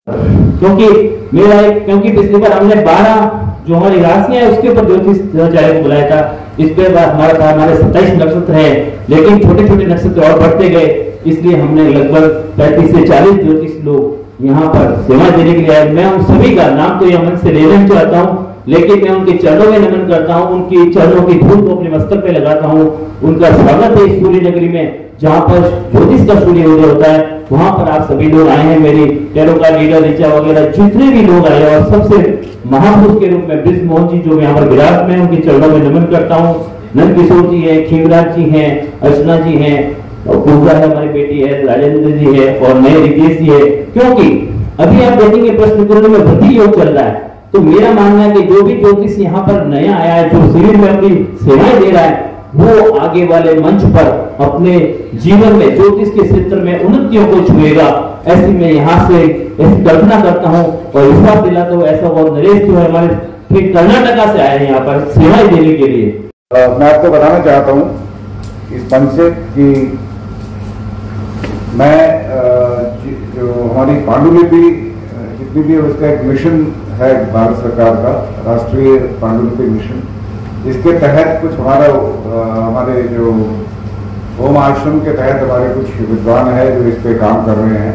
क्योंकि पिछली बार हमने 12 जो हमारी राशियां है उसके ऊपर ज्योतिषाचार्य को बुलाया था। इस पे हमारे 27 नक्षत्र है, लेकिन छोटे छोटे नक्षत्र और बढ़ते गए, इसलिए हमने लगभग 35 से 40 ज्योतिष लोग यहाँ पर सेवा देने के लिए आए। मैं उन सभी का नाम तो यह मन से लेना ही चाहता हूँ, लेकिन मैं उनके चरणों में नमन करता हूँ, उनकी चरणों की धूल को अपने मस्तक पे लगाता हूँ। उनका स्वागत है इस सूर्य नगरी में, जहाँ पर ज्योतिष का सूर्य उदय होता है। वहां पर आप सभी लोग आए हैं, मेरी टेरो का लीडर ऋचा वगैरह जितने भी लोग आए, और सबसे महापुरुष के रूप में ब्रिज मोहन जी जो यहाँ पर विराट में, उनके चरणों में नमन करता हूँ। नंद किशोर जी है, खीमराज जी हैं, अर्चना जी हैं, और पूजा है हमारी बेटी है, राजेंद्र जी है, और नए रितेश जी है। क्योंकि अभी आप देखेंगे प्रश्न कुंज में वृद्धि योग चल रहा है, तो मेरा मानना है कि जो भी ज्योतिष यहाँ पर नया आया है, जो शिविर में अपनी सेवाएं दे रहा है, वो आगे वाले मंच पर अपने जीवन में ज्योतिष के क्षेत्र में उन्नतियों को छुएगा। ऐसी मैं यहाँ से ऐसी कल्पना करता हूँ और विश्वास दिलाता हूँ। ऐसा वो नरेश जो है हमारे फिर कर्नाटका से आए हैं यहाँ पर सेवाएं देने के लिए। मैं आपको बताना चाहता हूँ इस मंच से कि मैं जो हमारी पांडुलिपि जितनी भी उसका एक मिशन है भारत सरकार का, राष्ट्रीय पांडुलिपि मिशन, इसके तहत कुछ हमारे जो होम आश्रम के तहत हमारे कुछ विद्वान है जो इस पे काम कर रहे हैं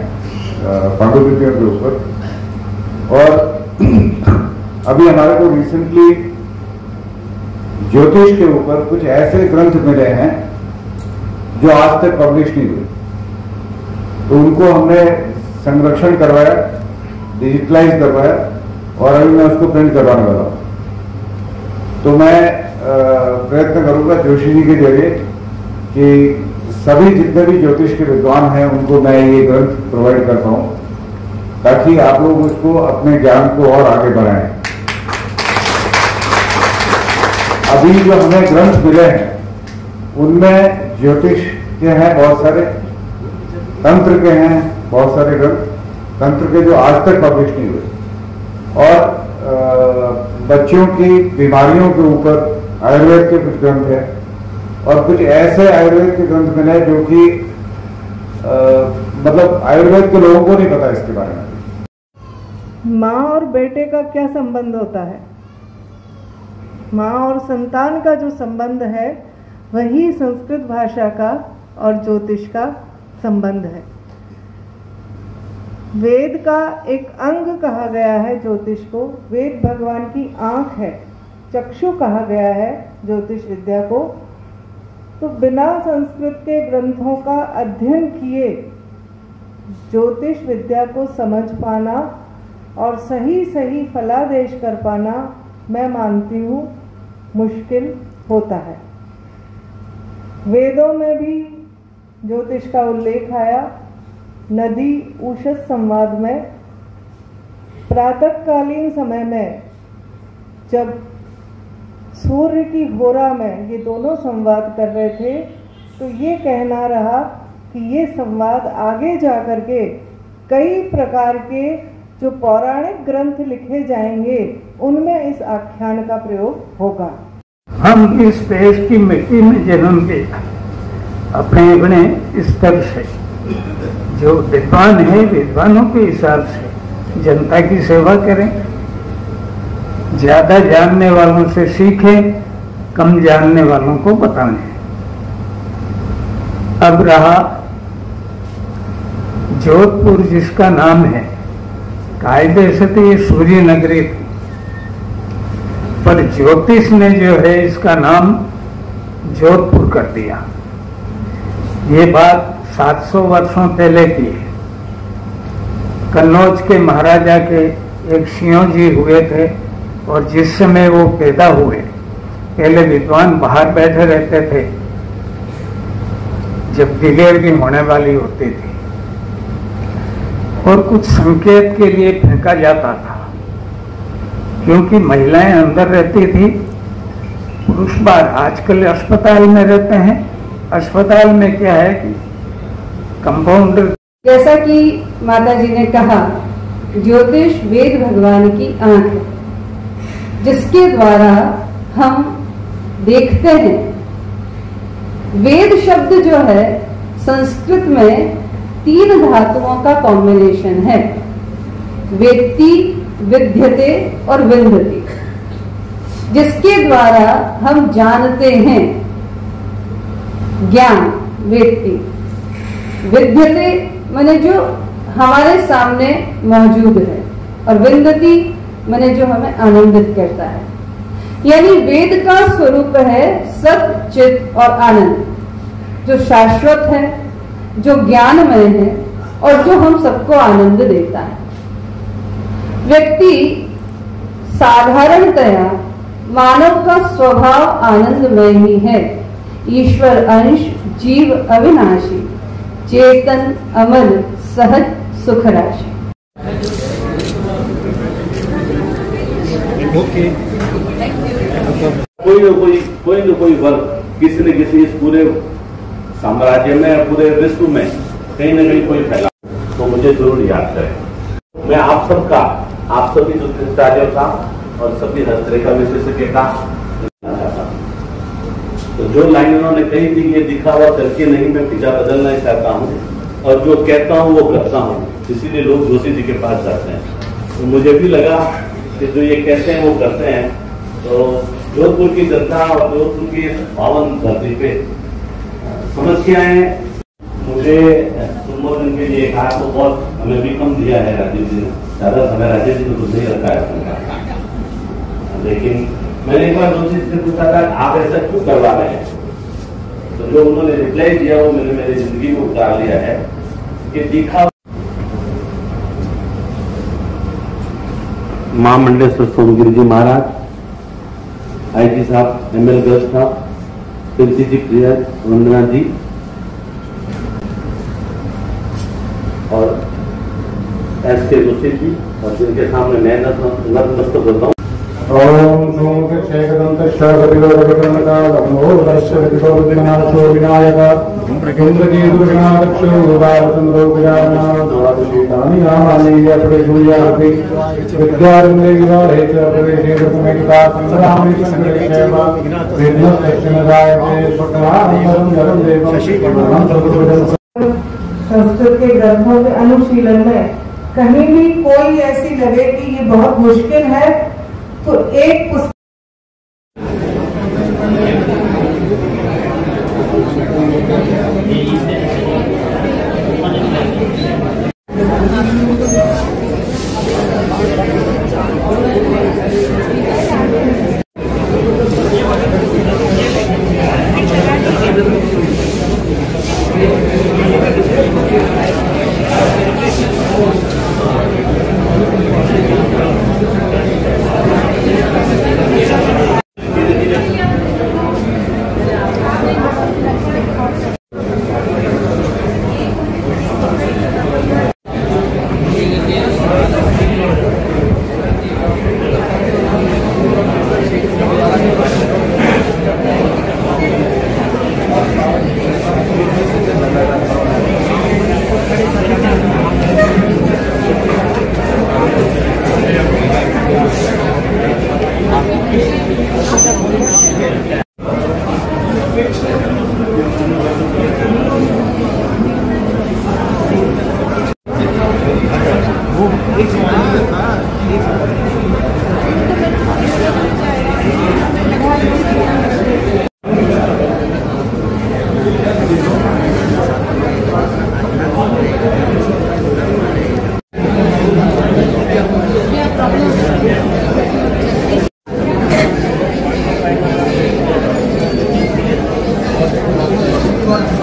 पांडुलिपियों के ऊपर। और अभी हमारे को रिसेंटली ज्योतिष के ऊपर कुछ ऐसे ग्रंथ मिले हैं जो आज तक पब्लिश नहीं हुए, तो उनको हमने संरक्षण करवाया, डिजिटलाइज करवाया, और अभी मैं उसको प्रिंट करवाने वाला हूँ। तो मैं प्रयत्न करूंगा जोशी जी के जरिए कि सभी जितने भी ज्योतिष के विद्वान हैं उनको मैं ये ग्रंथ प्रोवाइड कर पाऊं, ताकि आप लोग उसको अपने ज्ञान को और आगे बढ़ाएं। अभी जो हमें ग्रंथ मिले हैं उनमें ज्योतिष के हैं बहुत सारे, तंत्र के हैं बहुत सारे ग्रंथ, तंत्र के जो आज तक पब्लिश नहीं हुए, और बच्चों की बीमारियों के ऊपर आयुर्वेद के कुछ ग्रंथ है, और कुछ ऐसे आयुर्वेद के ग्रंथ मिले जो कि मतलब आयुर्वेद के लोगों को नहीं पता इसके बारे में। माँ और बेटे का क्या संबंध होता है? माँ और संतान का जो संबंध है वही संस्कृत भाषा का और ज्योतिष का संबंध है। वेद का एक अंग कहा गया है ज्योतिष को। वेद भगवान की आंख है, चक्षु कहा गया है ज्योतिष विद्या को। तो बिना संस्कृत के ग्रंथों का अध्ययन किए ज्योतिष विद्या को समझ पाना और सही सही फलादेश कर पाना, मैं मानती हूँ मुश्किल होता है। वेदों में भी ज्योतिष का उल्लेख आया। नदी उषस संवाद में प्रातःकालीन समय में जब सूर्य की होरा में ये दोनों संवाद कर रहे थे, तो ये कहना रहा कि ये संवाद आगे जाकर के कई प्रकार के जो पौराणिक ग्रंथ लिखे जाएंगे उनमें इस आख्यान का प्रयोग होगा। हम इस देश की मिट्टी में जन्म के अपने अपने स्तर से जो विद्वान है, विद्वानों के हिसाब से जनता की सेवा करें, ज्यादा जानने वालों से सीखें, कम जानने वालों को बताएं। अब रहा जोधपुर जिसका नाम है, कायदे से तो ये सूर्य नगरी थी, पर ज्योतिष ने जो है इसका नाम जोधपुर कर दिया। ये बात 700 वर्षों पहले की है। कन्नौज के महाराजा के एक सिंह जी हुए थे, और जिस समय वो पैदा हुए, पहले विद्वान बाहर बैठे रहते थे जब डिलीवरी होने वाली होती थी, और कुछ संकेत के लिए फेंका जाता था, क्योंकि महिलाएं अंदर रहती थी, पुरुष बाहर। आजकल अस्पताल में रहते हैं। अस्पताल में क्या है कि कंपाउंडर, जैसा कि माता जी ने कहा, ज्योतिष वेद भगवान की आंख है, जिसके द्वारा हम देखते हैं। वेद शब्द जो है संस्कृत में 3 धातुओं का कॉम्बिनेशन है। वेत्ति, विद्यते और विन्दति, जिसके द्वारा हम जानते हैं। ज्ञान वेत्ति, विद्यते माने जो हमारे सामने मौजूद है, और विन्दति माने जो हमें आनंदित करता है। यानी वेद का स्वरूप है सत, चित और आनंद, जो शाश्वत है, जो ज्ञानमय है और जो हम सबको आनंद देता है। व्यक्ति साधारणतया मानव का स्वभाव आनंदमय ही है। ईश्वर अंश, जीव अविनाशी, चेतन अमर, सहज सुख राशि। कोई न कोई वर्ग किसी न किसी इस पूरे साम्राज्य में, पूरे विश्व में कहीं न कहीं कोई फैला, तो मुझे जरूर याद करें। मैं आप सबका, आप सभी ज्योतिषाचार्यों का और सभी हस्तरेखा विशेषज्ञ का चाहता हूँ। तो जो लाइन उन्होंने कही थी, ये दिखावा करके नहीं, मैं पिछा बदलना चाहता हूँ, और जो कहता हूँ वो करता हूँ, इसीलिए लोग जोशी जी के पास जाते हैं। तो मुझे भी लगा कि जो ये कहते हैं वो करते हैं। तो जोधपुर की जनता और जोधपुर की पावन धरती पे समस्याएं, मुझे संबोधन के लिए कहा तो बहुत हमें भी कम दिया है राजीव जी ने, ज्यादा समय राजीव जी ने कुछ नहीं रखा है। लेकिन मैंने एक बार जोशी से पूछा था आप ऐसा क्यों करवा रहे हैं, तो जो उन्होंने रिप्लाई दिया वो मैंने मेरी जिंदगी में उतार लिया है कि दिखा। महामंडलेश्वर सोमगिरी जी महाराज, आईजी साहब, एमएल गर्ग साहब, प्रिंसी जी, प्रिया, वंदना जी और एसके जोशी जी, और जिनके सामने मैं नतमस्तक होता हूँ। ओम नमो विनाशो विनायक इंद्रजीतुर्गणाक्षो बालचंद्रो विद्यारण्य विद्यारण्ये विराहे च प्रवेशे दशमेकिता संग्रामे संग्रहेव वेदनस्तक्षणदायते स्वकलानिमरं जलं देवं संस्कृत के ग्रंथों के अनुशीलन में कहीं भी कोई ऐसी लगे कि ये बहुत मुश्किल है, तो एक पुस्तक One.